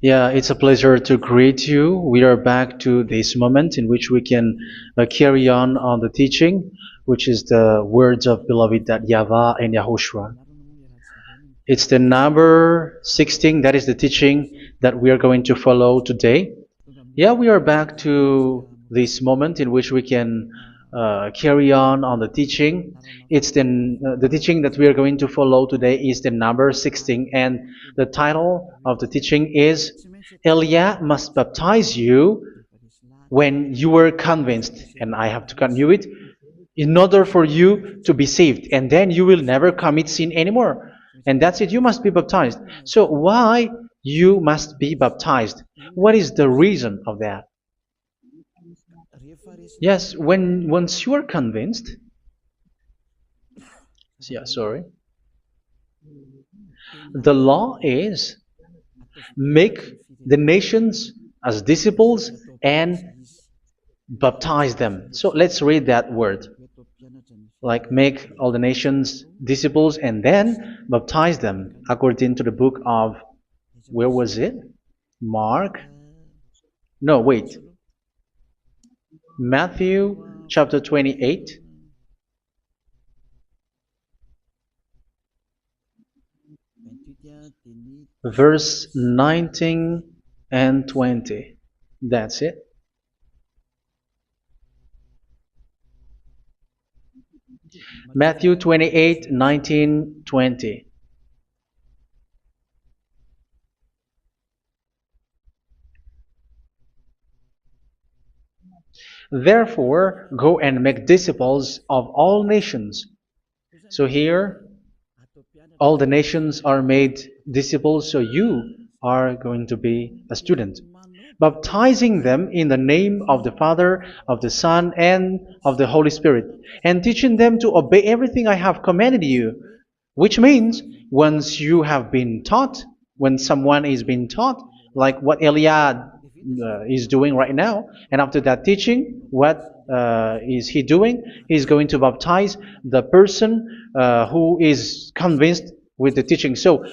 Yeah, it's a pleasure to greet you. We are back to this moment in which we can carry on the teaching, which is the words of beloved that YAHVAH and YAHOSHUA. It's the number 16, that is the teaching that we are going to follow today. Yeah, we are back to this moment in which we can carry on the teaching. It's the teaching that we are going to follow today is the number 16, and the title of the teaching is Elia must baptize you when you were convinced, and I have to continue it, in order for you to be saved, and then you will never commit sin anymore. And that's it, you must be baptized. So why you must be baptized? What is the reason of that? Yes, when once you are convinced, yeah, sorry, the law is make the nations as disciples and baptize them. So let's read that word. Like make all the nations disciples and then baptize them according to the book of, where was it? Mark? No, wait. Matthew chapter 28. Verse 19 and 20. That's it. Matthew 28, 19, 20. Therefore, go and make disciples of all nations. So here, all the nations are made disciples, so you are going to be a student. Baptizing them in the name of the Father, of the Son, and of the Holy Spirit, and teaching them to obey everything I have commanded you. Which means, once you have been taught, when someone is being taught, like what Elia is doing right now, and after that teaching, what is he doing? He's going to baptize the person who is convinced with the teaching. So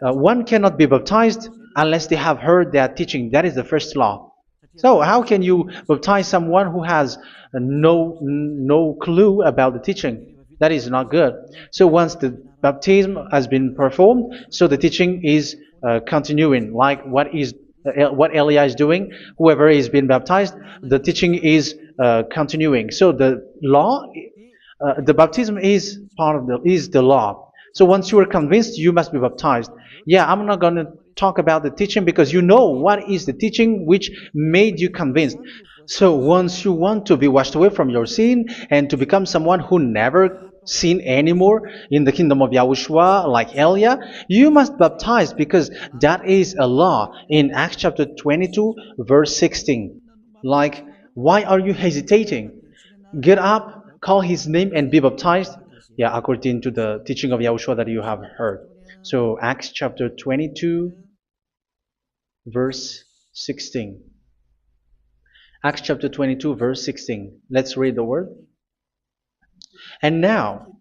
one cannot be baptized unless they have heard that teaching. That is the first law. So how can you baptize someone who has no clue about the teaching? That is not good. So once the baptism has been performed, so the teaching is continuing, like what Elia is doing. Whoever is being baptized, the teaching is continuing. So the law, the baptism is part of the law. So once you are convinced, you must be baptized. Yeah, I'm not going to talk about the teaching because you know what is the teaching which made you convinced. So once you want to be washed away from your sin and to become someone who never sin anymore in the kingdom of Yahushua, like Elia, you must baptize because that is a law in Acts chapter 22, verse 16. Like, why are you hesitating? Get up, call his name, and be baptized. Yeah, according to the teaching of Yahushua that you have heard. So Acts chapter 22, verse 16. Acts chapter 22, verse 16. Let's read the word. And now,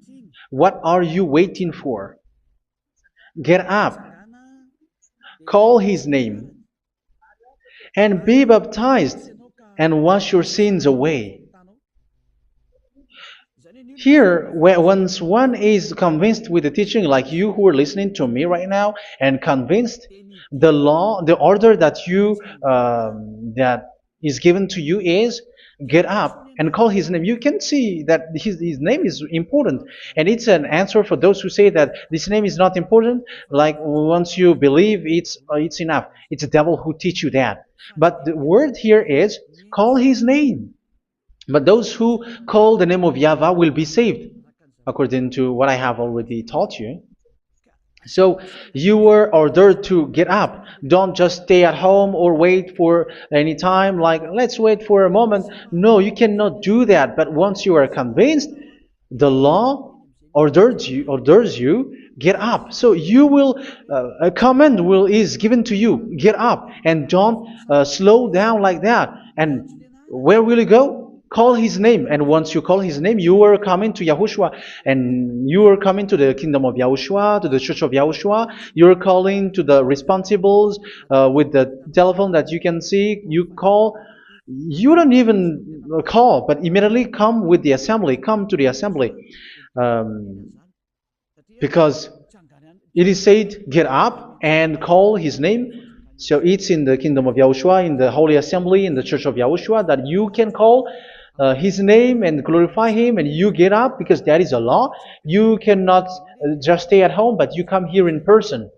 what are you waiting for? Get up, call his name, and be baptized, and wash your sins away. Here, once one is convinced with the teaching, like you who are listening to me right now, and convinced, the law, the order that that is given to you is get up and call his name. You can see that his name is important, and it's an answer for those who say that this name is not important. Like once you believe, it's enough. It's the devil who teach you that. But the word here is call his name. But those who call the name of YAHVAH will be saved, according to what I have already taught you. So you were ordered to get up. Don't just stay at home or wait for any time, like let's wait for a moment. No, you cannot do that. But once you are convinced, the law orders you get up. So you will a command is given to you. Get up and don't slow down like that. And where will you go? call his name. And once you call his name, you are coming to Yahushua. And you are coming to the kingdom of Yahushua, to the church of Yahushua. You are calling to the responsibles with the telephone that you can see. You call. You don't even call, but immediately come with the assembly. Come to the assembly. Um, because it is said, get up and call his name. So it's in the kingdom of Yahushua, in the holy assembly, in the church of Yahushua, that you can call his name and glorify him, and you get up because that is a law. You cannot just stay at home, but you come here in person.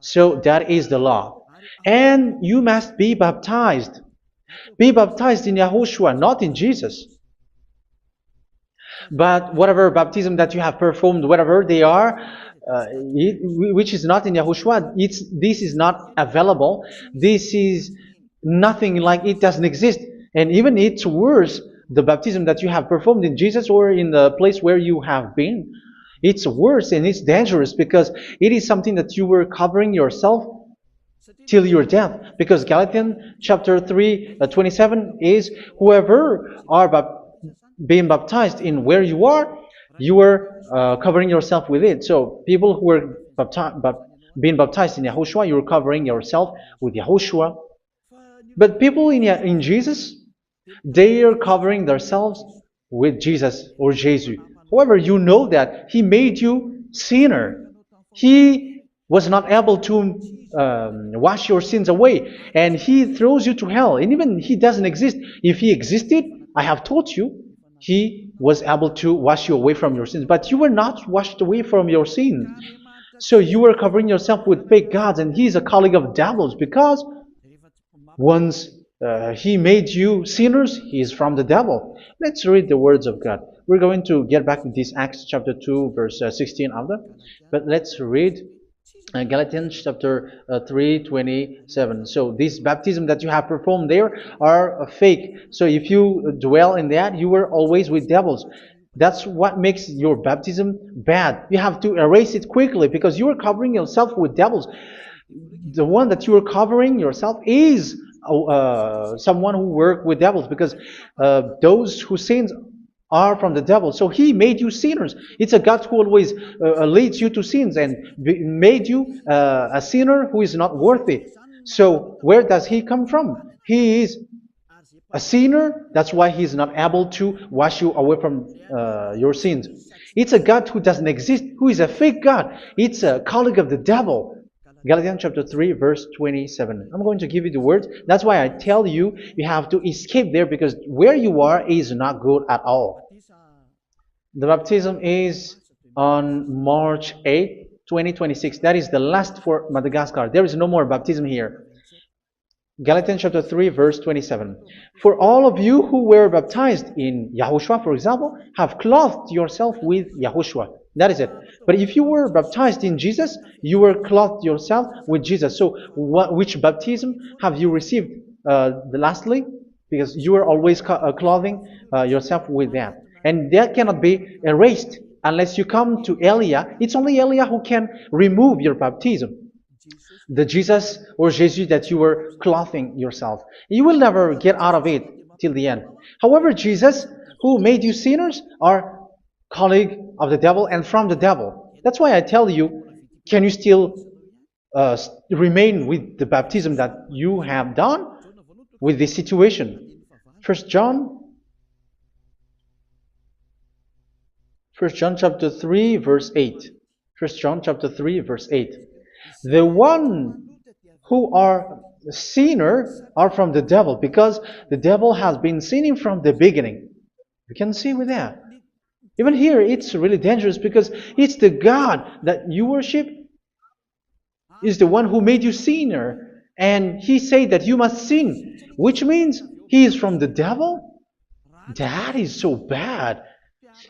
So that is the law. And you must be baptized. Be baptized in Yahushua, not in Jesus. But whatever baptism that you have performed, whatever they are, which is not in Yahushua, this is not available. This is nothing, like it doesn't exist. And even it's worse, the baptism that you have performed in Jesus or in the place where you have been. It's worse and it's dangerous because it is something that you were covering yourself till your death. Because Galatians chapter 3, 27 is, whoever are being baptized in where you are covering yourself with it. So people who were being baptized in Yahushua, you're covering yourself with Yahushua. But people in Jesus, they are covering themselves with Jesus or Jesus. However, you know that he made you sinner. He was not able to wash your sins away, and he throws you to hell. And even he doesn't exist. If he existed, I have told you, he was able to wash you away from your sins. But you were not washed away from your sins. So you were covering yourself with fake gods, and he's a colleague of devils, because once he made you sinners, he is from the devil. Let's read the words of God. We're going to get back to this Acts chapter 2, verse 16 after. But let's read Galatians chapter 3, 27. So this baptism that you have performed there are fake. So if you dwell in that, you were always with devils. That's what makes your baptism bad. You have to erase it quickly because you are covering yourself with devils. The one that you are covering yourself is someone who worked with devils, because those who sins are from the devil. So he made you sinners. It's a God who always leads you to sins and made you a sinner who is not worthy. So where does he come from? He is a sinner. That's why he's not able to wash you away from your sins. It's a God who doesn't exist, who is a fake God. It's a colleague of the devil. Galatians chapter 3, verse 27. I'm going to give you the words. That's why I tell you, you have to escape there, because where you are is not good at all. The baptism is on March 8, 2026. That is the last for Madagascar. There is no more baptism here. Galatians chapter 3, verse 27. For all of you who were baptized in Yahushua, for example, have clothed yourself with Yahushua. That is it. But if you were baptized in Jesus, you were clothed yourself with Jesus. So which baptism have you received lastly? Because you are always clothing yourself with that. And that cannot be erased unless you come to Elia. It's only Elia who can remove your baptism. The Jesus or Jesus that you were clothing yourself. You will never get out of it till the end. However, Jesus, who made you sinners, are colleague of the devil and from the devil. That's why I tell you, can you still remain with the baptism that you have done with this situation? First John chapter 3, verse 8. First John chapter 3, verse 8. The one who are sinners are from the devil, because the devil has been sinning from the beginning. You can see with that. Even here, it's really dangerous, because it's the God that you worship is the one who made you sinner. And he said that you must sin, which means he is from the devil. That is so bad.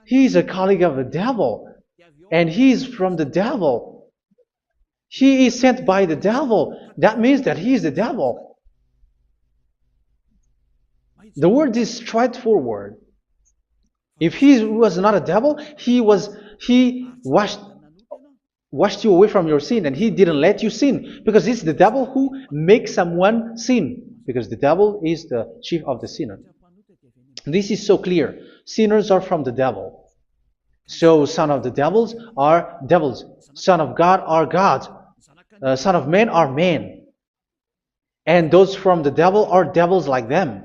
He is a colleague of the devil. And he is from the devil. He is sent by the devil. That means that he is the devil. The word is straightforward. If he was not a devil, he washed you away from your sin, and he didn't let you sin, because it's the devil who makes someone sin, because the devil is the chief of the sinner. This is so clear. Sinners are from the devil. So son of the devils are devils. Son of God are God. Son of men are men. And those from the devil are devils like them.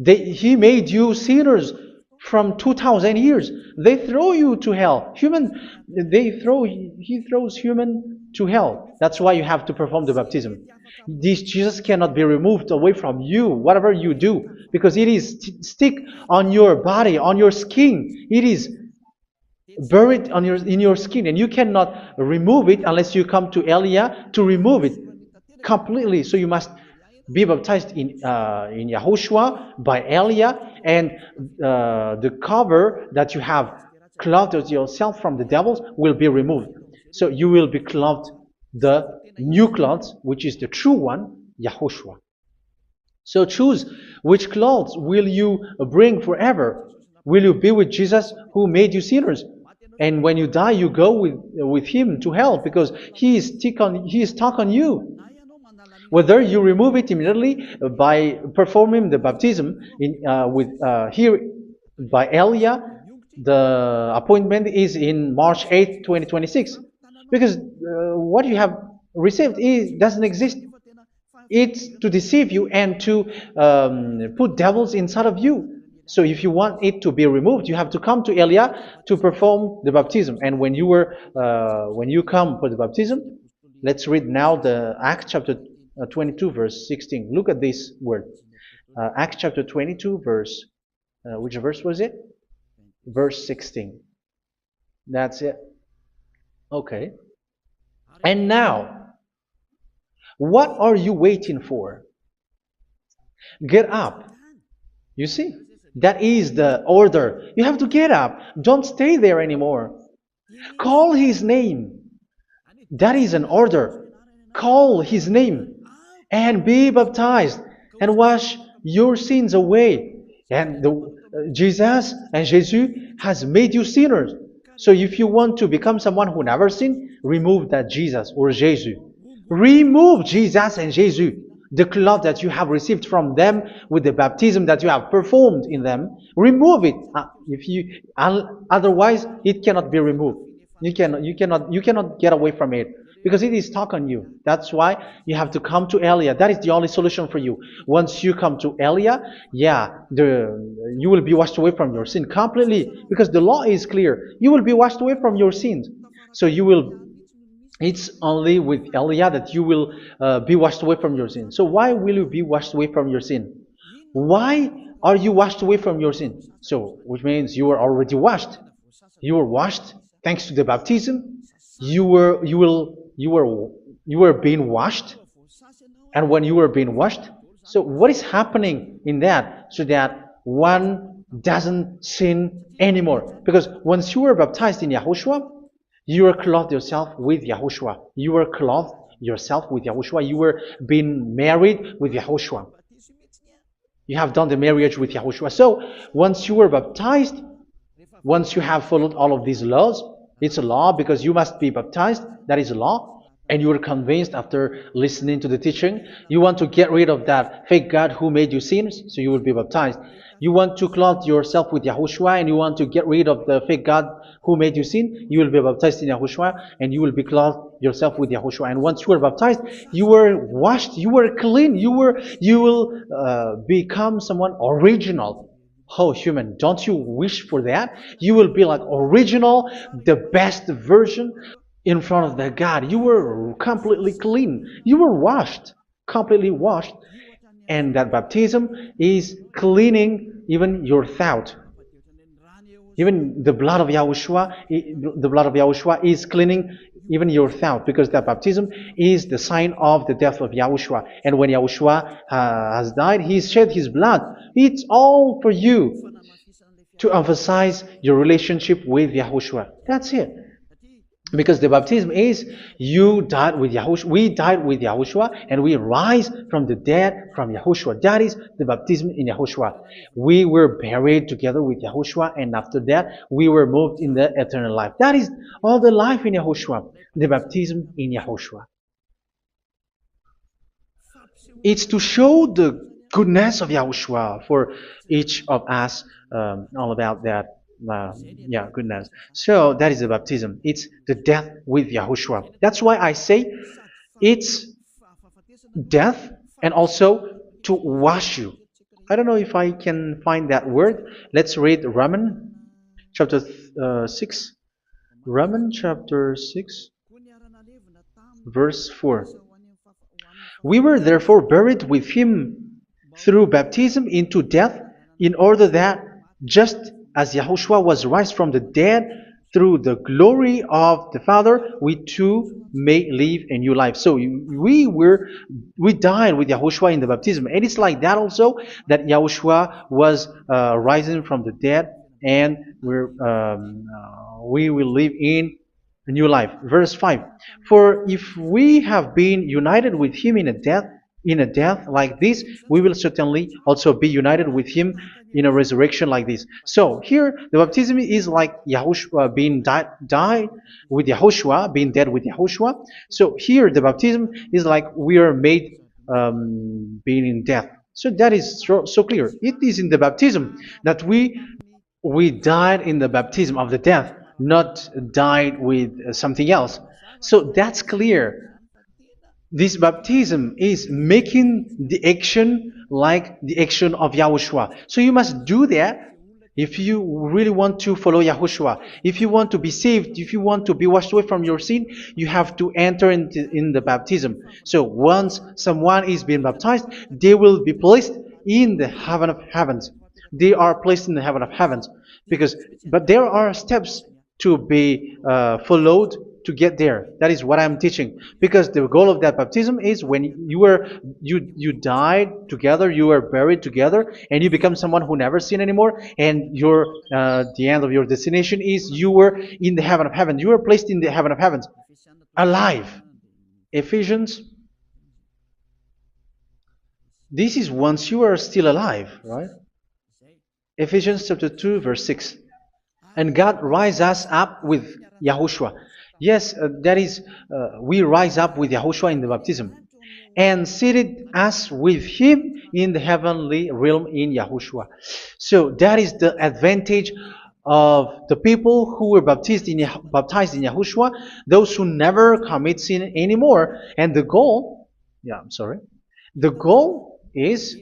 He made you sinners from 2000 years. They throw you to hell. He throws human to hell. That's why you have to perform the baptism. This Jesus cannot be removed away from you, whatever you do, because it is stick on your body, on your skin. It is buried in your skin, and you cannot remove it unless you come to Elia to remove it completely. So you must be baptized in Yahushua by Elia, and the cover that you have clothed yourself from the devils will be removed. So you will be clothed the new clothes, which is the true one, Yahushua. So choose which clothes will you bring forever. Will you be with Jesus who made you sinners? And when you die, you go with him to hell because he is stuck on you. Whether you remove it immediately by performing the baptism here by Elia, the appointment is in March 8th, 2026. Because what you have received doesn't exist. It's to deceive you and to put devils inside of you. So if you want it to be removed, you have to come to Elia to perform the baptism. And when you come for the baptism, let's read now the Acts chapter 22 verse 16. Look at this word. Acts chapter 22 verse, which verse was it? Verse 16. That's it. Okay. And now, what are you waiting for? Get up. You see, that is the order. You have to get up. Don't stay there anymore. Call his name. That is an order. Call his name and be baptized and wash your sins away. And Jesus has made you sinners. So if you want to become someone who never sinned, remove that Jesus or Jesus. Remove Jesus and Jesus, the cloth that you have received from them with the baptism that you have performed in them. Remove it. Otherwise, it cannot be removed. You cannot get away from it because it is stuck on you. That's why you have to come to Elia. That is the only solution for you. Once you come to Elia, you will be washed away from your sin completely because the law is clear. You will be washed away from your sins. So it's only with Elia that you will be washed away from your sin. So why will you be washed away from your sin? Why are you washed away from your sin? So, which means you are already washed. You were washed thanks to the baptism. You were being washed, and when you were being washed, so what is happening in that? So that one doesn't sin anymore. Because once you were baptized in Yahushua, you were clothed yourself with Yahushua. You were clothed yourself with Yahushua. You were being married with Yahushua. You have done the marriage with Yahushua. So once you were baptized, once you have followed all of these laws, it's a law because you must be baptized. That is a law. And you are convinced after listening to the teaching, you want to get rid of that fake God who made you sinners, so you will be baptized. You want to clothe yourself with Yahushua and you want to get rid of the fake God who made you sin, you will be baptized in Yahushua and you will be clothed yourself with Yahushua. And once you are baptized, you were washed, you were clean, you will become someone original. Oh, human, don't you wish for that? You will be like original, the best version in front of the God. You were completely clean. You were washed, completely washed. And that baptism is cleaning even your thought. Even the blood of Yahushua is cleaning even your thought, because that baptism is the sign of the death of Yahushua. And when Yahushua has died, he shed his blood. It's all for you to emphasize your relationship with Yahushua. That's it. Because the baptism is you died with Yahushua. We died with Yahushua and we rise from the dead from Yahushua. That is the baptism in Yahushua. We were buried together with Yahushua, and after that we were moved in the eternal life. That is all the life in Yahushua. The baptism in Yahushua. It's to show goodness of Yahushua for each of us, all about that. Yeah, goodness. So that is the baptism. It's the death with Yahushua. That's why I say it's death and also to wash you. I don't know if I can find that word. Let's read Romans chapter 6. Romans chapter 6, verse 4. We were therefore buried with him through baptism into death, in order that, just as Yahushua was raised from the dead through the glory of the Father, we too may live a new life. So we died with Yahushua in the baptism, and it's like that also that Yahushua was rising from the dead, and we will live in a new life. Verse 5. For if we have been united with him in a death like this, we will certainly also be united with him in a resurrection like this. So here the baptism is like Yahushua being died with Yahushua, being dead with Yahushua. So here the baptism is like we are made being in death. So that is so clear. It is in the baptism that we died in the baptism of the death, not died with something else. So that's clear. This baptism is making the action like the action of Yahushua. So you must do that if you really want to follow Yahushua. If you want to be saved, if you want to be washed away from your sin, you have to enter in the baptism. So once someone is being baptized, they will be placed in the heaven of heavens. They are placed in the heaven of heavens but there are steps to be followed to get there. That is what I'm teaching. Because the goal of that baptism is when you died together, you were buried together, and you become someone who never sin anymore. And the end of your destination is you were in the heaven of heaven. You were placed in the heaven of heavens, alive. Ephesians. This is once you are still alive, right? Ephesians chapter 2, verse 6. And God rise us up with Yahushua. Yes, that is, we rise up with Yahushua in the baptism. And seated us with him in the heavenly realm in Yahushua. So that is the advantage of the people who were baptized in Yahushua, those who never commit sin anymore. And the goal is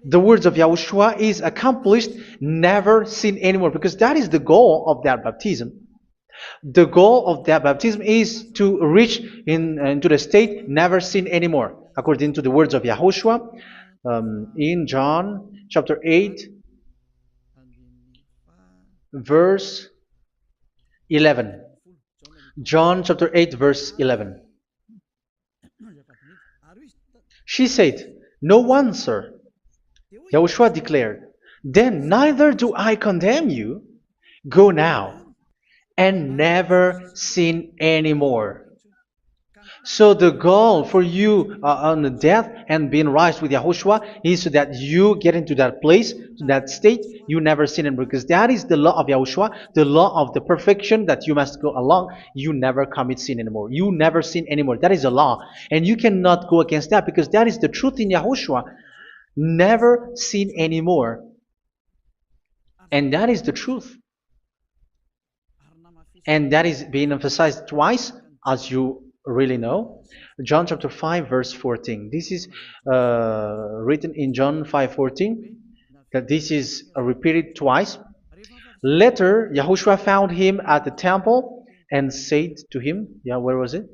the words of Yahushua is accomplished, never sin anymore, because that is the goal of that baptism. The goal of that baptism is to reach into the state never sin anymore, according to the words of Yahushua in John chapter 8, verse 11. John chapter 8, verse 11. She said, "No one, sir." Yahushua declared, "Then neither do I condemn you. Go now and never sin anymore." So the goal for you on the death and being raised with Yahushua is so that you get into that place, to that state, you never sin anymore. Because that is the law of Yahushua, the law of the perfection that you must go along. You never commit sin anymore. You never sin anymore. That is a law. And you cannot go against that because that is the truth in Yahushua. Never sin anymore. And that is the truth. And that is being emphasized twice, as you really know. John chapter 5, verse 14. This is written in John 5:14. That this is repeated twice. Later, Yahushua found him at the temple and said to him, where was it?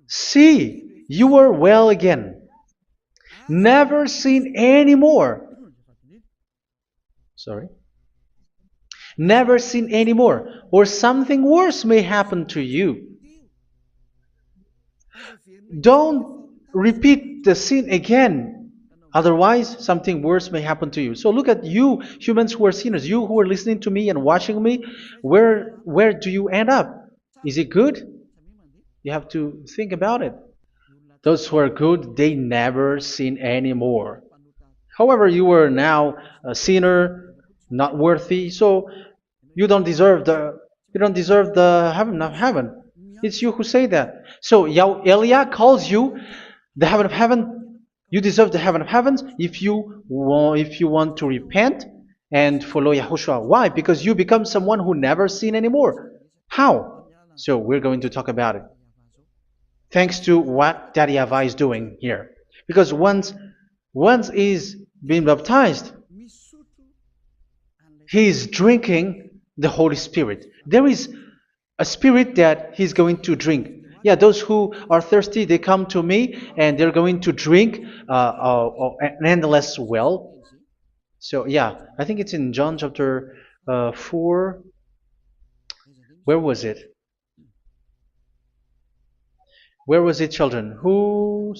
"See, you are well again. Never sin anymore." Sorry. Never sin anymore, or something worse may happen to you. Don't repeat the sin again. Otherwise, something worse may happen to you. So look at you, humans who are sinners, you who are listening to me and watching me. Where do you end up? Is it good? You have to think about it. Those who are good, they never sin anymore. However, you are now a sinner, not worthy, so you don't deserve the heaven of heaven. It's you who say that. So Eliah calls you the heaven of heaven You deserve the heaven of heavens if you want to repent and follow Yahushua. Why? Because you become someone who never sin anymore. How? So we're going to talk about it. Thanks to what Daddy YAHVAH is doing here. Because once he's been baptized, he is drinking the Holy Spirit. There is a spirit that he's going to drink. Yeah, those who are thirsty, they come to me and they're going to drink an endless well. So, yeah, I think it's in John chapter 4. Where was it? Where was it, children? Who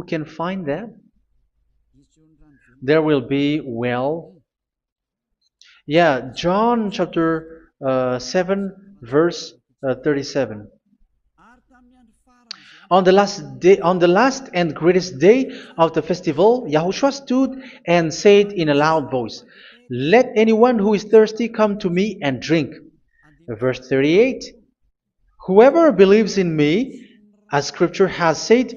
can find that? There will be well. Yeah, John chapter 7, verse 37. On the last and greatest day of the festival, Yahushua stood and said in a loud voice, "Let anyone who is thirsty come to me and drink." Verse 38, "Whoever believes in me, as scripture has said,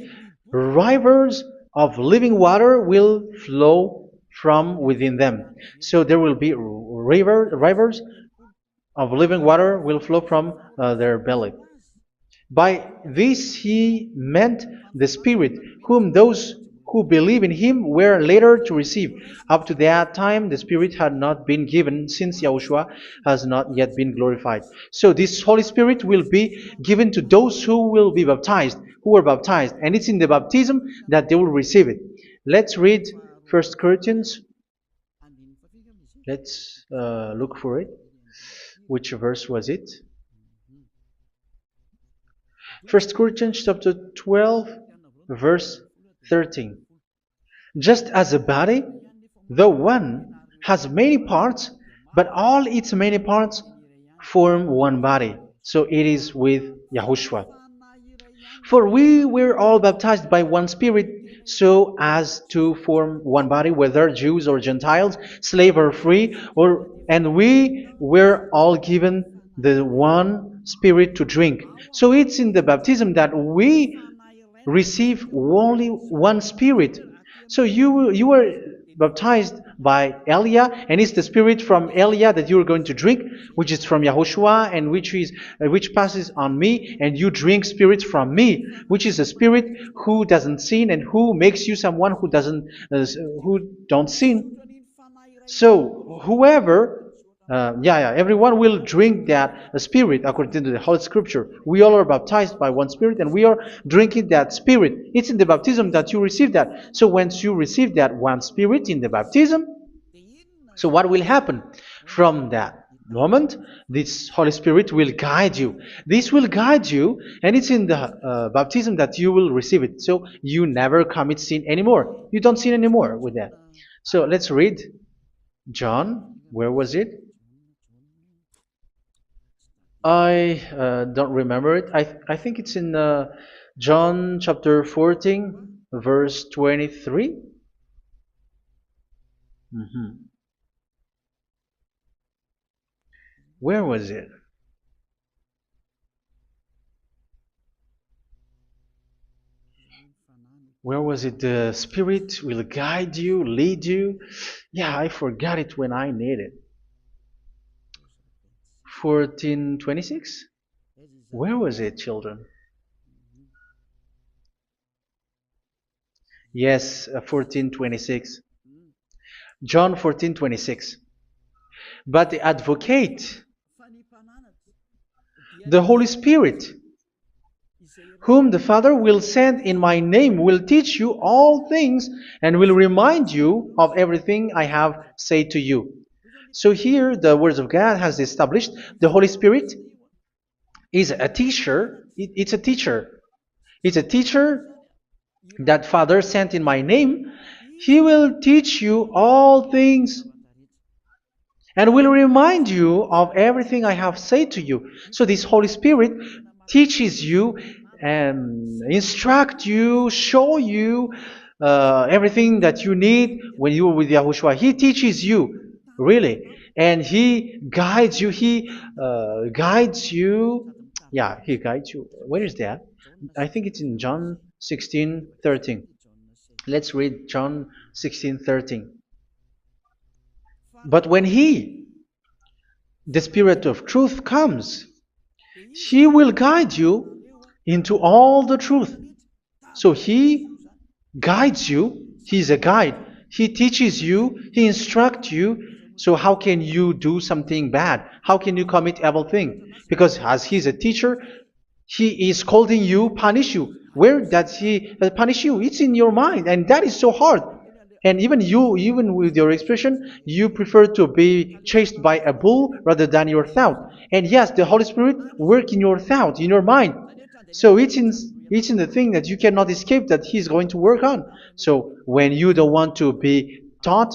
rivers of living water will flow from within them." So there will be rivers of living water will flow from their belly. By this he meant the Spirit, whom those who believe in him were later to receive. Up to that time, the Spirit had not been given, since Yahushua has not yet been glorified. So this Holy Spirit will be given to those who will be baptized, who are baptized, and it's in the baptism that they will receive it. Let's read 1 Corinthians. Let's look for it. Which verse was it? 1 Corinthians chapter 12, verse 13. Just as a body, though one, has many parts, but all its many parts form one body. So it is with Yahushua. For we were all baptized by one Spirit, so as to form one body, whether Jews or Gentiles, slave or free, and we were all given the one Spirit to drink. So it's in the baptism that we receive only one Spirit. So you were baptized by Elia, and it's the Spirit from Elia that you are going to drink, which is from Yahushua, and which passes on me, and you drink Spirit from me, which is a Spirit who doesn't sin and who makes you someone who don't sin. So whoever everyone will drink that Spirit according to the Holy Scripture. We all are baptized by one Spirit, and we are drinking that Spirit. It's in the baptism that you receive that. So once you receive that one Spirit in the baptism, so what will happen? From that moment, this Holy Spirit will guide you. This will guide you, and it's in the baptism that you will receive it. So you never commit sin anymore. You don't sin anymore with that. So let's read John. Where was it? I don't remember it. I think it's in John chapter 14, verse 23. Mhm. Where was it? Where was it? The Spirit will guide you, lead you. Yeah, I forgot it when I need it. 14:26? Where was it, children? Yes, 14:26. John 14:26. But the advocate, the Holy Spirit, whom the Father will send in my name, will teach you all things and will remind you of everything I have said to you. So here the words of God has established the Holy Spirit is a teacher. It's a teacher. It's a teacher that Father sent in my name. He will teach you all things and will remind you of everything I have said to you. So this Holy Spirit teaches you and instruct you, show you everything that you need when you are with Yahushua. He teaches you, really, and He guides you. He guides you. Yeah, He guides you. Where is that? I think it's in John 16:13. Let's read John 16:13. But when He, the Spirit of truth, comes, He will guide you into all the truth. So He guides you. He's a guide. He teaches you. He instructs you. So how can you do something bad? How can you commit evil thing? Because as He's a teacher, He is scolding you, punish you. Where does He punish you? It's in your mind, and that is so hard. And even you, even with your expression, you prefer to be chased by a bull rather than your thought. And yes, the Holy Spirit work in your thought, in your mind. So it's in the thing that you cannot escape that He's going to work on. So when you don't want to be taught,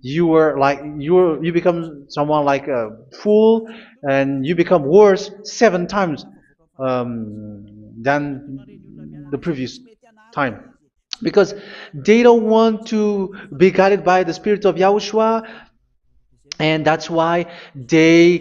you become someone like a fool, and you become worse 7 times than the previous time, because they don't want to be guided by the Spirit of Yahushua, and that's why they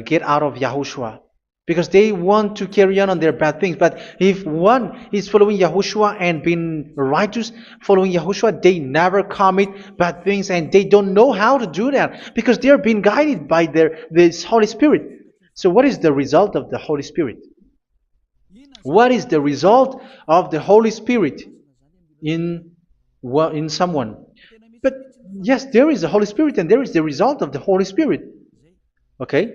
get out of Yahushua, because they want to carry on their bad things. But if one is following Yahushua and being righteous, following Yahushua, they never commit bad things, and they don't know how to do that because they are being guided by this Holy Spirit. So what is the result of the Holy Spirit? What is the result of the Holy Spirit in in someone? But yes, there is the Holy Spirit, and there is the result of the Holy Spirit. Okay,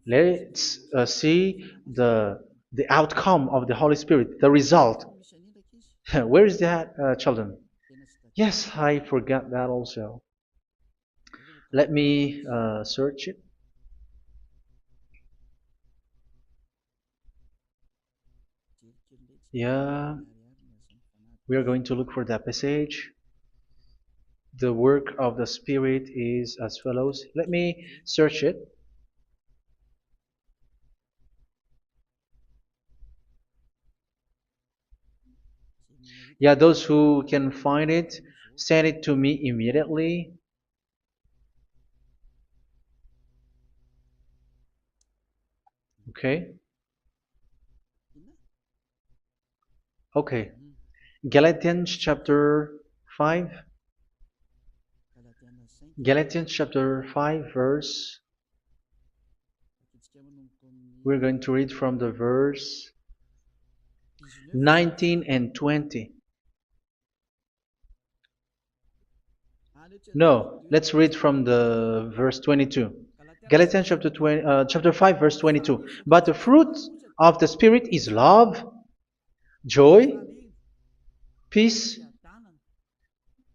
let's see the outcome of the Holy Spirit, the result. Where is that, children? Yes, I forgot that also. Let me search it. Yeah, we are going to look for that passage. The work of the Spirit is as follows. Let me search it. Yeah, those who can find it, send it to me immediately. Okay. Okay. Galatians chapter 5. Galatians chapter 5 verse. We're going to read from the verse 19 and 20. No, let's read from the verse 22. Galatians chapter 5 verse 22. But the fruit of the Spirit is love, joy, peace,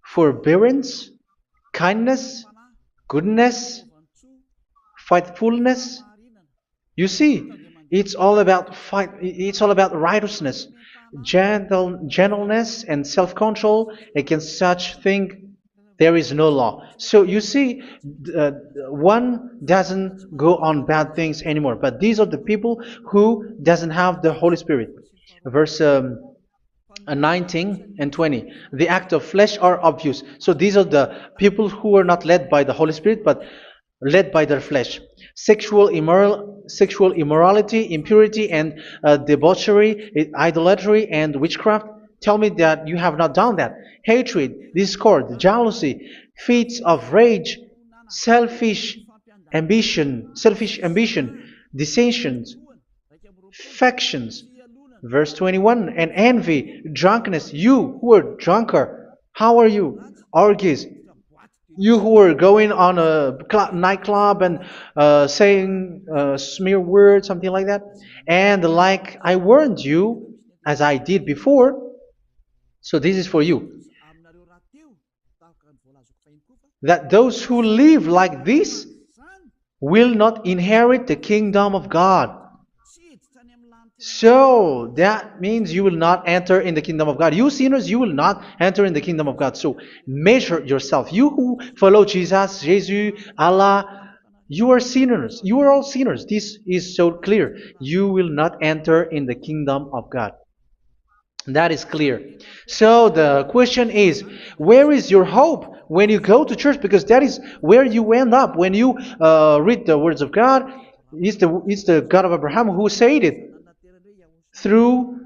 forbearance, kindness, goodness, faithfulness. You see, it's all about righteousness, gentleness, and self-control. Against such thing there is no law. So you see, uh, one doesn't go on bad things anymore. But these are the people who doesn't have the Holy Spirit. Verse 19 and 20. The act of flesh are obvious. So these are the people who are not led by the Holy Spirit, but led by their flesh. Sexual immorality, impurity, and debauchery, idolatry, and witchcraft. Tell me that you have not done that. Hatred, discord, jealousy, fits of rage, selfish ambition, dissensions, factions. Verse 21, and envy, drunkenness. You who are drunkard, how are you? Orgies. You who are going on a nightclub and saying smear words, something like that. And like I warned you, as I did before, so this is for you, that those who live like this will not inherit the kingdom of God. So that means you will not enter in the kingdom of God. You sinners, you will not enter in the kingdom of God. So measure yourself. You who follow Jesus, Allah, you are sinners. You are all sinners. This is so clear. You will not enter in the kingdom of God. That is clear. So the question is, where is your hope when you go to church? Because that is where you end up when you read the words of God. It's the God of Abraham who said it through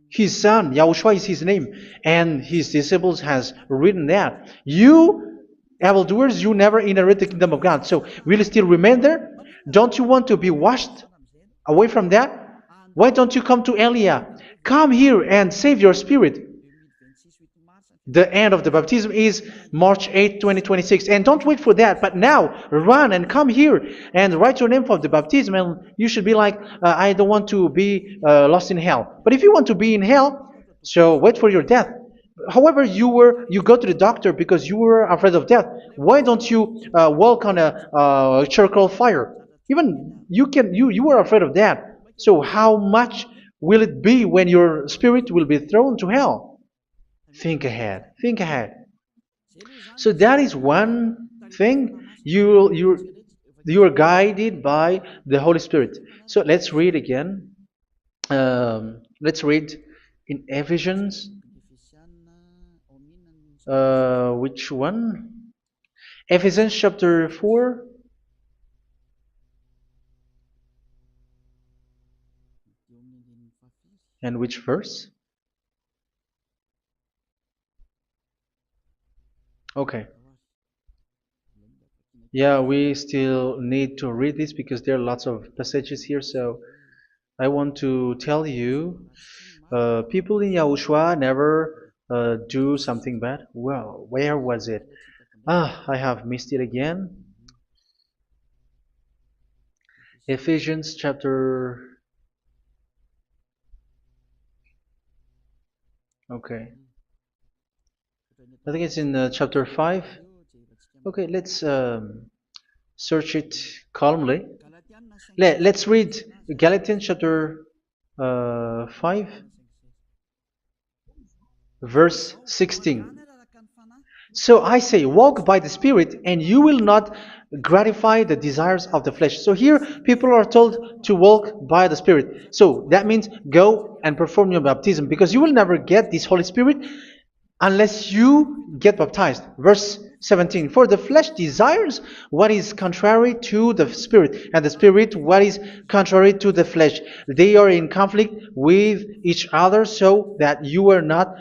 His son, Yahushua is his name, and his disciples has written that. You, evildoers, you never inherit the kingdom of God. So will you still remain there? Don't you want to be washed away from that? Why don't you come to Elia? Come here and save your spirit. The end of the baptism is March 8th, 2026. And don't wait for that, but now run and come here and write your name for the baptism. And you should be like, I don't want to be lost in hell. But if you want to be in hell, so wait for your death. However, you go to the doctor because you were afraid of death. Why don't you walk on a charcoal fire? Even you were afraid of that. So how much will it be when your spirit will be thrown to hell? Think ahead. Think ahead. So that is one thing. You are guided by the Holy Spirit. So let's read again. Let's read in Ephesians. Which one? Ephesians chapter 4. And which verse? Okay. Yeah, we still need to read this because there are lots of passages here. So I want to tell you, people in Yahushua never do something bad. Well, where was it? I have missed it again. Ephesians chapter. Okay. I think it's in chapter 5. Okay, let's search it calmly. Let's read Galatians chapter 5, verse 16. So I say, walk by the Spirit, and you will not gratify the desires of the flesh. So here, people are told to walk by the Spirit. So that means go and perform your baptism, because you will never get this Holy Spirit unless you get baptized. Verse 17. For the flesh desires what is contrary to the Spirit, and the Spirit what is contrary to the flesh. They are in conflict with each other, so that you are not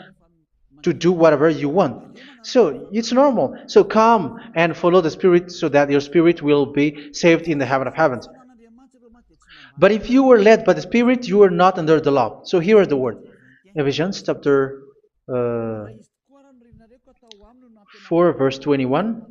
to do whatever you want. So it's normal. So come and follow the Spirit so that your spirit will be saved in the heaven of heavens. But if you were led by the Spirit, you are not under the law. So here is the word. Ephesians chapter 4 verse 21.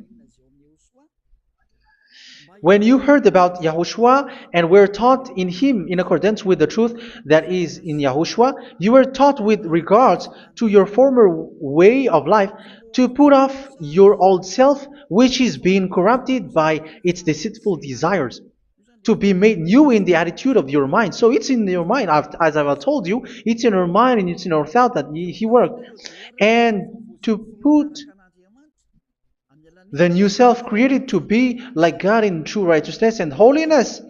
When you heard about Yahushua and were taught in him in accordance with the truth that is in Yahushua, you were taught with regards to your former way of life to put off your old self, which is being corrupted by its deceitful desires, to be made new in the attitude of your mind. So it's in your mind, as I've told you, it's in your mind and it's in your thought that he worked. And to put the new self created to be like God in true righteousness and holiness.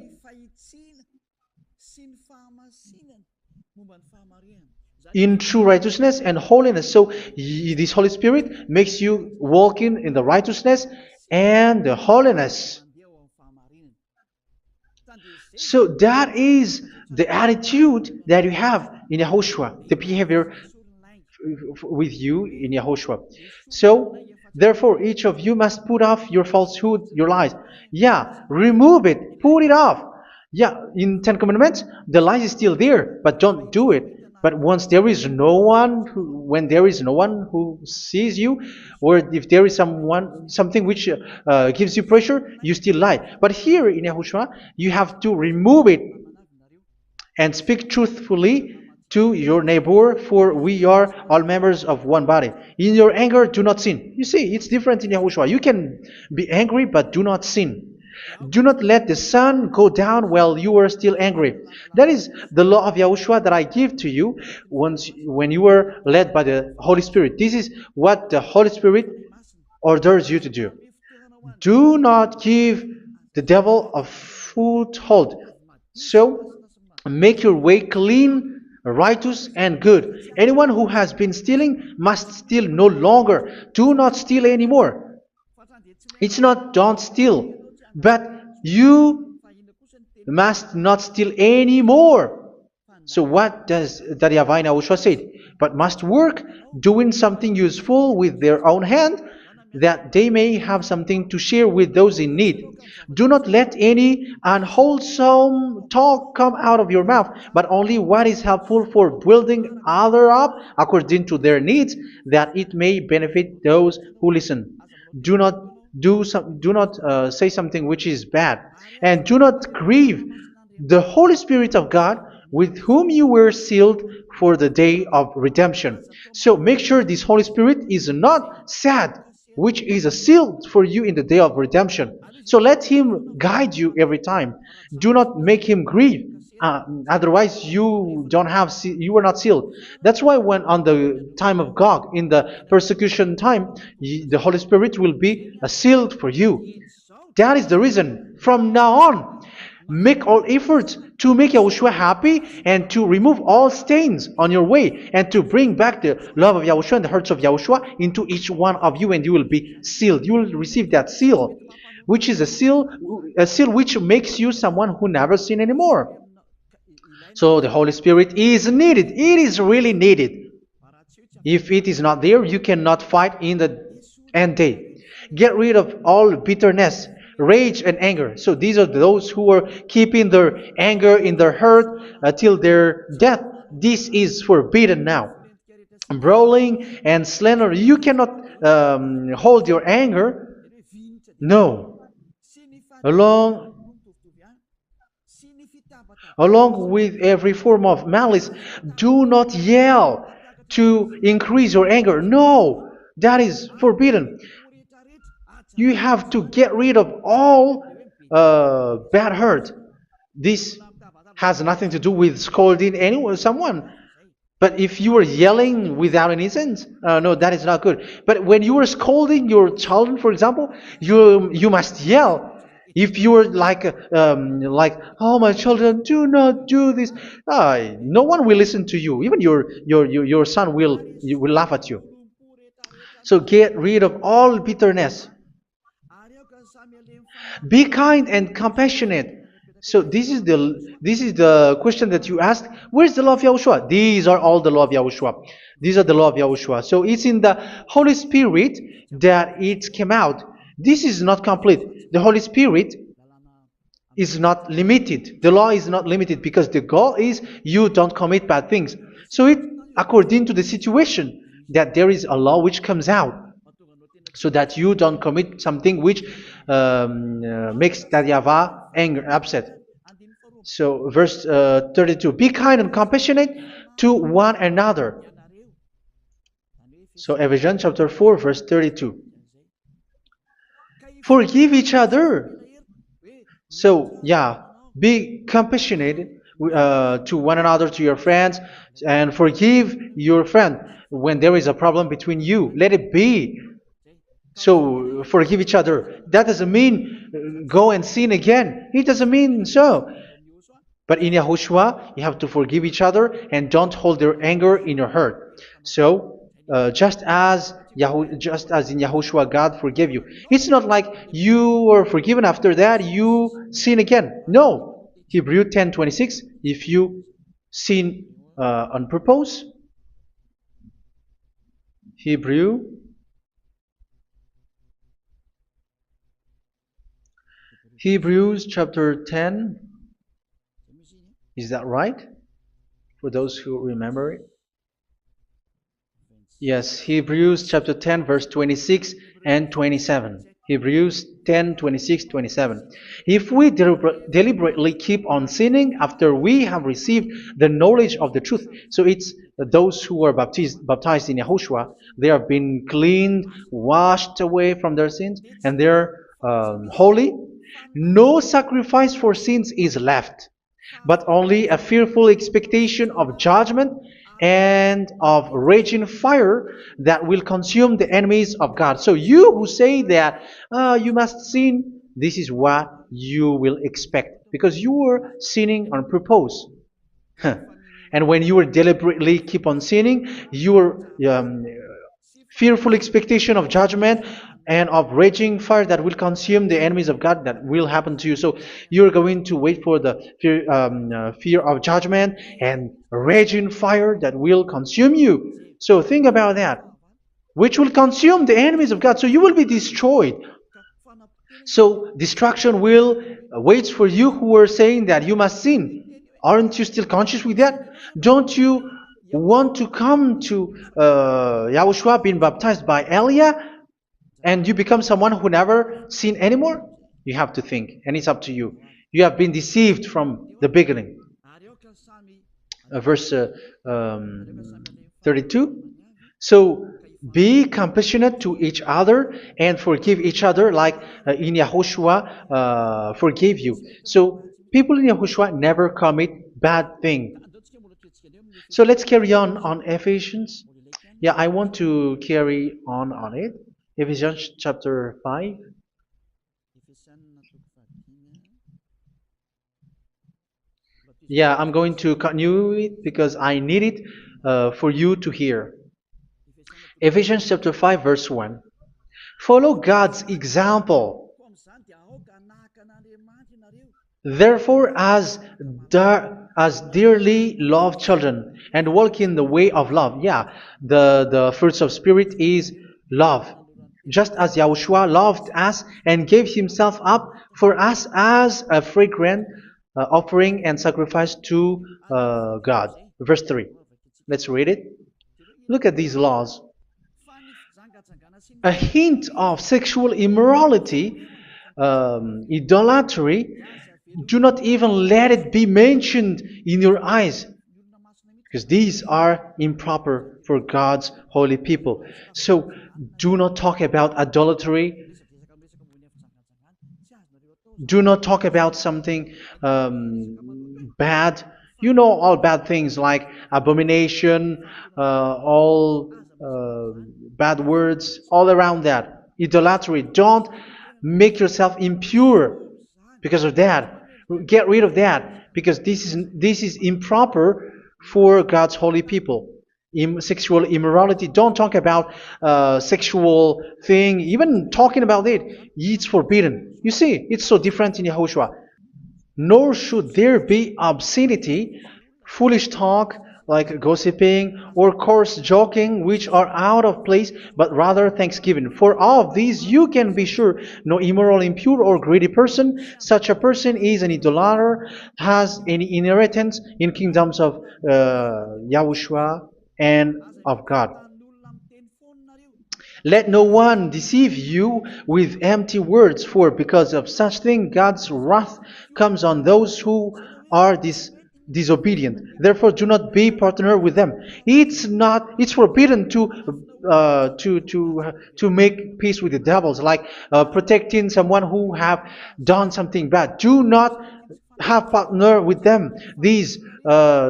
In true righteousness and holiness. So this Holy Spirit makes you walking in the righteousness and the holiness. So that is the attitude that you have in Yahushua, the behavior with you in Yahushua. So therefore, each of you must put off your falsehood, your lies. Yeah, remove it, put it off. Yeah, in Ten Commandments, the lie is still there, but don't do it. But once there is no one, when there is no one who sees you, or if there is something which gives you pressure, you still lie. But here in Yahushua, you have to remove it and speak truthfully to your neighbor, for we are all members of one body. In your anger, do not sin. You see, it's different in Yahushua. You can be angry, but do not sin. Do not let the sun go down while you are still angry. That is the law of Yahushua that I give to you when you were led by the Holy Spirit. This is what the Holy Spirit orders you to do. Do not give the devil a foothold. So, make your way clean, righteous, and good. Anyone who has been stealing must steal no longer. Do not steal anymore. It's not don't steal, but you must not steal anymore. So what does the YAHVAH YAHOSHUA say? But must work doing something useful with their own hand, that they may have something to share with those in need. Do not let any unwholesome talk come out of your mouth, but only what is helpful for building other up according to their needs, that it may benefit those who listen. Do not do not say something which is bad, and do not grieve the Holy Spirit of God, with whom you were sealed for the day of redemption. So make sure this Holy Spirit is not sad, which is a seal for you in the day of redemption. So let Him guide you every time. Do not make Him grieve. Otherwise, you were not sealed. That's why when on the time of God, in the persecution time, the Holy Spirit will be a sealed for you. That is the reason. From now on, make all efforts to make Yahushua happy and to remove all stains on your way and to bring back the love of Yahushua and the hearts of Yahushua into each one of you, and you will be sealed. You will receive that seal, which is a seal which makes you someone who never sin anymore. So the Holy Spirit is needed. It is really needed. If it is not there, you cannot fight in the end day. Get rid of all bitterness, rage, and anger. So these are those who are keeping their anger in their heart till their death. This is forbidden now. Brawling and slander. You cannot hold your anger. No. Along Along with every form of malice, do not yell to increase your anger. No, that is forbidden. You have to get rid of all bad hurt. This has nothing to do with scolding anyone, someone. But if you are yelling without any sense, no, that is not good. But when you are scolding your children, for example, you must yell. If you are like, oh my children, do not do this, no one will listen to you. Even your son will laugh at you. So get rid of all bitterness. Be kind and compassionate. So this is the question that you asked. Where's the law of Yahushua? These are all the law of Yahushua. These are the law of Yahushua. So it's in the Holy Spirit that it came out. This is not complete. The Holy Spirit is not limited. The law is not limited because the goal is you don't commit bad things. So it according to the situation that there is a law which comes out, so that you don't commit something which makes that YAHVAH anger, upset. So verse 32, be kind and compassionate to one another. So Ephesians chapter 4 verse 32. Forgive each other. So yeah, be compassionate to one another, to your friends, and forgive your friend when there is a problem between you. Let it be. So forgive each other. That doesn't mean go and sin again. It doesn't mean so. But in Yahushua, you have to forgive each other and don't hold their anger in your heart. So just as in Yahushua, God forgave you. It's not like you are forgiven after that you sin again. No. Hebrew 10:26. If you sin on purpose, Hebrews chapter 10. Is that right? For those who remember it? Yes, Hebrews chapter 10 verse 26 and 27. Hebrews 10, 26, 27. If we deliberately keep on sinning after we have received the knowledge of the truth, so it's those who are baptized in Yahushua, they have been cleaned, washed away from their sins, and they're holy. No sacrifice for sins is left, but only a fearful expectation of judgment and of raging fire that will consume the enemies of God. So you who say that you must sin, this is what you will expect, because you were sinning on purpose. And when you were deliberately keep on sinning, your fearful expectation of judgment and of raging fire that will consume the enemies of God that will happen to you. So you're going to wait for the fear of judgment and raging fire that will consume you. So think about that, which will consume the enemies of God. So you will be destroyed. So destruction will wait for you who are saying that you must sin. Aren't you still conscious with that? Don't you want to come to Yahushua being baptized by Elia and you become someone who never sin anymore? You have to think, and it's up to you. You have been deceived from the beginning. Verse 32. So be compassionate to each other and forgive each other like in Yahushua forgave you. So people in Yahushua never commit bad thing. So let's carry on Ephesians. Yeah, I want to carry on it. Ephesians chapter 5. Yeah, I'm going to continue it because I need it for you to hear. Ephesians chapter 5 verse 1. Follow God's example. Therefore, as dearly loved children, and walk in the way of love. Yeah, the fruits of spirit is love. Just as Yahushua loved us and gave himself up for us as a fragrant offering and sacrifice to God. Verse 3. Let's read it. Look at these laws. A hint of sexual immorality, idolatry, do not even let it be mentioned in your eyes, because these are improper for God's holy people. So do not talk about idolatry. Do not talk about something bad. You know all bad things like abomination, all bad words, all around that. Idolatry. Don't make yourself impure because of that. Get rid of that because this is improper for God's holy people. Sexual immorality. Don't talk about sexual thing. Even talking about it, it's forbidden. You see, it's so different in Yahushua. Nor should there be obscenity, foolish talk like gossiping or coarse joking, which are out of place, but rather thanksgiving. For of these you can be sure: no immoral, impure, or greedy person, such a person is an idolater, has any inheritance in kingdoms of Yahushua and of God. Let no one deceive you with empty words, for because of such thing God's wrath comes on those who are disobedient. Therefore, do not be partner with them. It's forbidden to make peace with the devils, like protecting someone who have done something bad. Do not have partner with them. These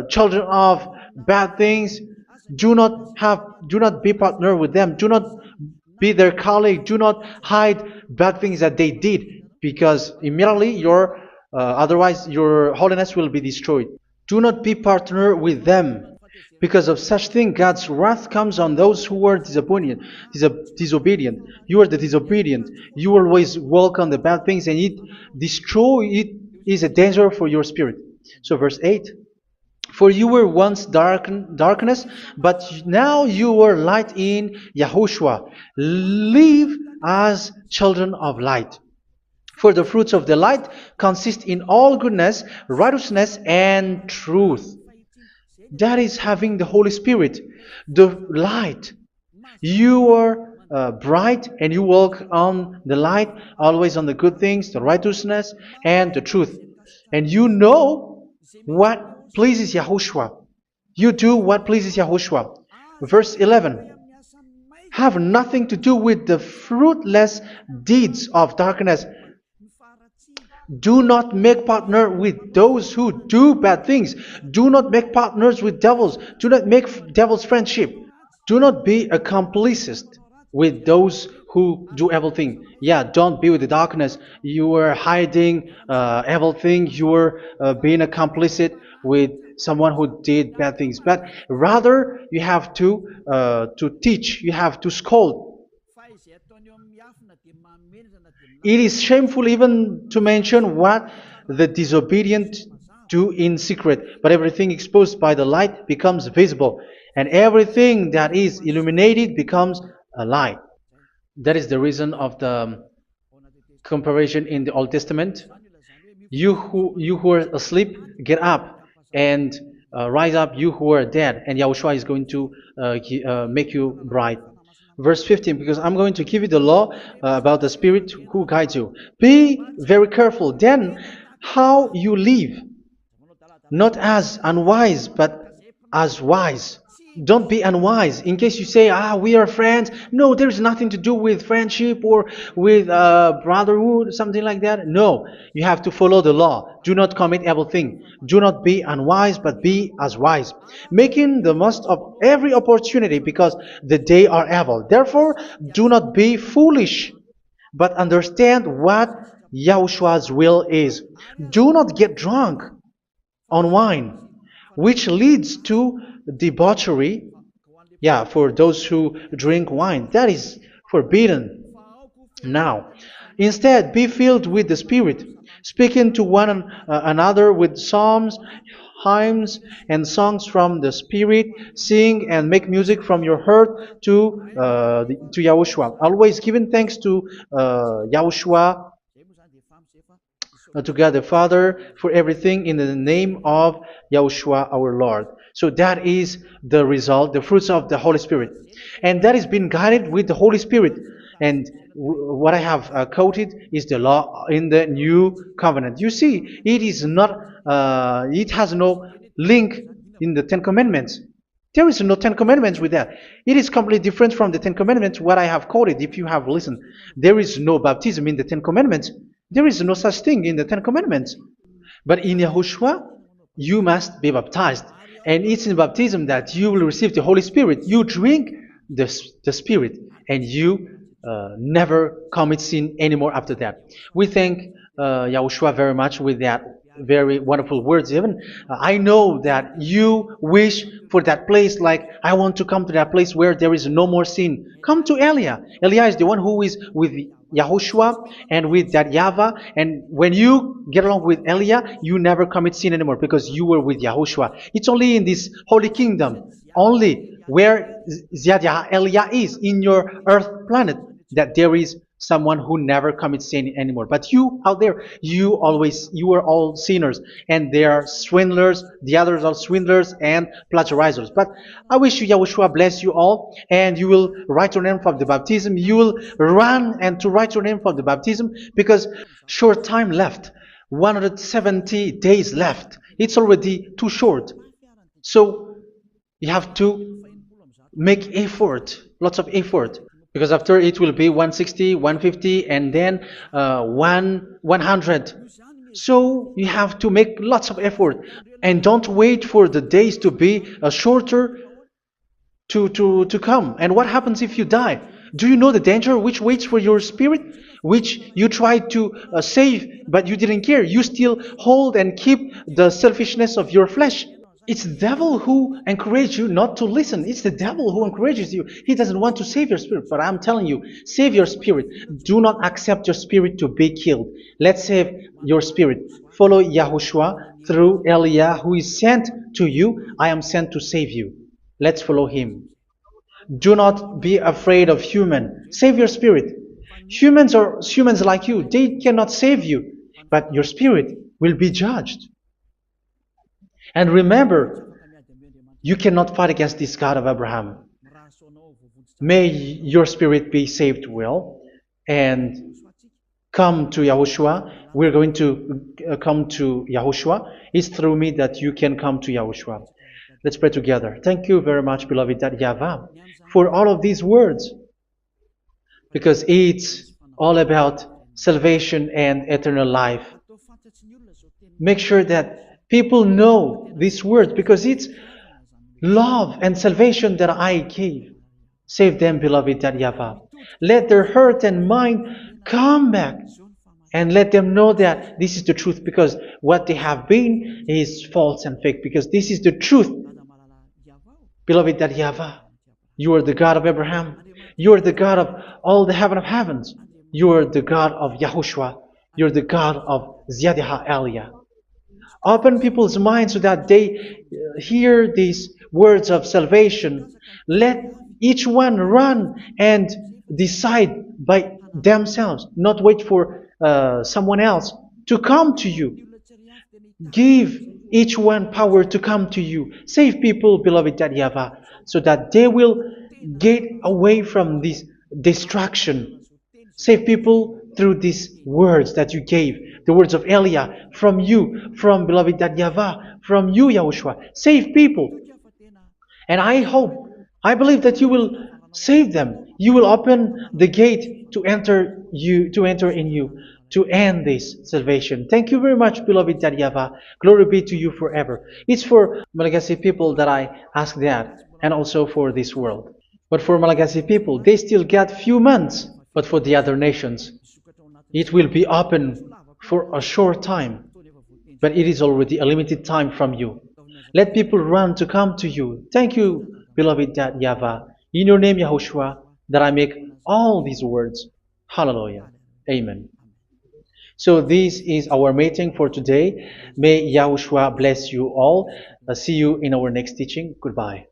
children of bad things, do not be partner with them. Do not be their colleague. Do not hide bad things that they did, because immediately otherwise your holiness will be destroyed. Do not be partner with them. Because of such thing, God's wrath comes on those who are disobedient. You are the disobedient. You always walk on the bad things, and it is a danger for your spirit. So verse 8. For you were once darkness, but now you are light in Yahushua. Live as children of light. For the fruits of the light consist in all goodness, righteousness, and truth. That is having the Holy Spirit, the light. You are bright and you walk on the light, always on the good things, the righteousness, and the truth. And you know what pleases Yahushua. You do what pleases Yahushua. Verse 11. Have nothing to do with the fruitless deeds of darkness. Do not make partner with those who do bad things. Do not make partners with devils. Do not make devils friendship. Do not be a complicit with those who do evil thing. Yeah, don't be with the darkness. You are hiding evil thing. You are being a complicit with someone who did bad things. But rather, you have to teach. You have to scold. It is shameful even to mention what the disobedient do in secret, but everything exposed by the light becomes visible, and everything that is illuminated becomes a light. That is the reason of the comparison in the Old Testament. You who are asleep, get up and rise up, you who are dead, and Yahushua is going to make you bright. Verse 15, because I'm going to give you the law about the Spirit who guides you. Be very careful then how you live, not as unwise, but as wise. Don't be unwise. In case you say, we are friends. No, there's nothing to do with friendship or with brotherhood, something like that. No, you have to follow the law. Do not commit evil thing. Do not be unwise, but be as wise, making the most of every opportunity, because the day are evil. Therefore, do not be foolish, but understand what Yahushua's will is. Do not get drunk on wine, which leads to debauchery. Yeah, for those who drink wine, that is forbidden now. Instead, be filled with the Spirit, speaking to one another with psalms, hymns, and songs from the Spirit. Sing and make music from your heart to Yahushua. Always giving thanks to Yahushua, to God the Father, for everything in the name of Yahushua our Lord. So that is the result, the fruits of the Holy Spirit. And that is being guided with the Holy Spirit. And what I have quoted is the law in the new covenant. You see, it is not, it has no link in the Ten Commandments. There is no Ten Commandments with that. It is completely different from the Ten Commandments, what I have quoted, if you have listened. There is no baptism in the Ten Commandments. There is no such thing in the Ten Commandments. But in Yahushua, you must be baptized. And it's in baptism that you will receive the Holy Spirit. You drink the Spirit, and you never commit sin anymore after that. We thank Yahushua very much with that very wonderful words. Even I know that you wish for that place, like, I want to come to that place where there is no more sin. Come to Elia. Elia is the one who is with Yahushua and with that YAHVAH. And when you get along with Elia, you never commit sin anymore, because you were with Yahushua. It's only in this holy kingdom, only where Ziad Elia is, in your earth planet, that there is someone who never commits sin anymore. But you out there, you are all sinners, and they are swindlers. The others are swindlers and plagiarizers. But I wish you, Yahushua, bless you all, and you will write your name for the baptism. You will run and to write your name for the baptism, because short time left, 170 days left. It's already too short. So you have to make effort, lots of effort, because after it will be 160, 150, and then 100. So you have to make lots of effort, and don't wait for the days to be shorter to come. And what happens if you die? Do you know the danger which waits for your spirit, which you tried to save, but you didn't care? You still hold and keep the selfishness of your flesh. It's the devil who encourages you not to listen. It's the devil who encourages you. He doesn't want to save your spirit. But I'm telling you, save your spirit. Do not accept your spirit to be killed. Let's save your spirit. Follow Yahushua through Elia, who is sent to you. I am sent to save you. Let's follow him. Do not be afraid of human. Save your spirit. Humans are humans like you. They cannot save you. But your spirit will be judged. And remember, you cannot fight against this God of Abraham. May your spirit be saved well, and come to Yahushua. We're going to come to Yahushua. It's through me that you can come to Yahushua. Let's pray together. Thank you very much, beloved YAHVAH, for all of these words, because it's all about salvation and eternal life. Make sure that people know these words, because it's love and salvation that I gave. Save them, beloved YAHVAH. Let their heart and mind come back, and let them know that this is the truth, because what they have been is false and fake, because this is the truth. Beloved YAHVAH, you are the God of Abraham. You are the God of all the heaven of heavens. You are the God of YAHOSHUA. You're the God of Ziyadiha Aliyah. Open people's minds so that they hear these words of salvation. Let each one run and decide by themselves, not wait for someone else to come to you. Give each one power to come to you. Save people, beloved YAHVAH, so that they will get away from this distraction. Save people through these words that you gave, the words of Elia, from you, from beloved YAHVAH, from you, Yahushua. Save people. And I believe that you will save them. You will open the gate to enter in you, to end this salvation. Thank you very much, beloved YAHVAH. Glory be to you forever. It's for Malagasy people that I ask that, and also for this world. But for Malagasy people, they still get few months. But for the other nations, it will be open for a short time. But it is already a limited time from you. Let people run to come to you. Thank you, beloved YAHVAH. In your name, Yahushua, that I make all these words. Hallelujah. Amen. So this is our meeting for today. May Yahushua bless you all. See you in our next teaching. Goodbye.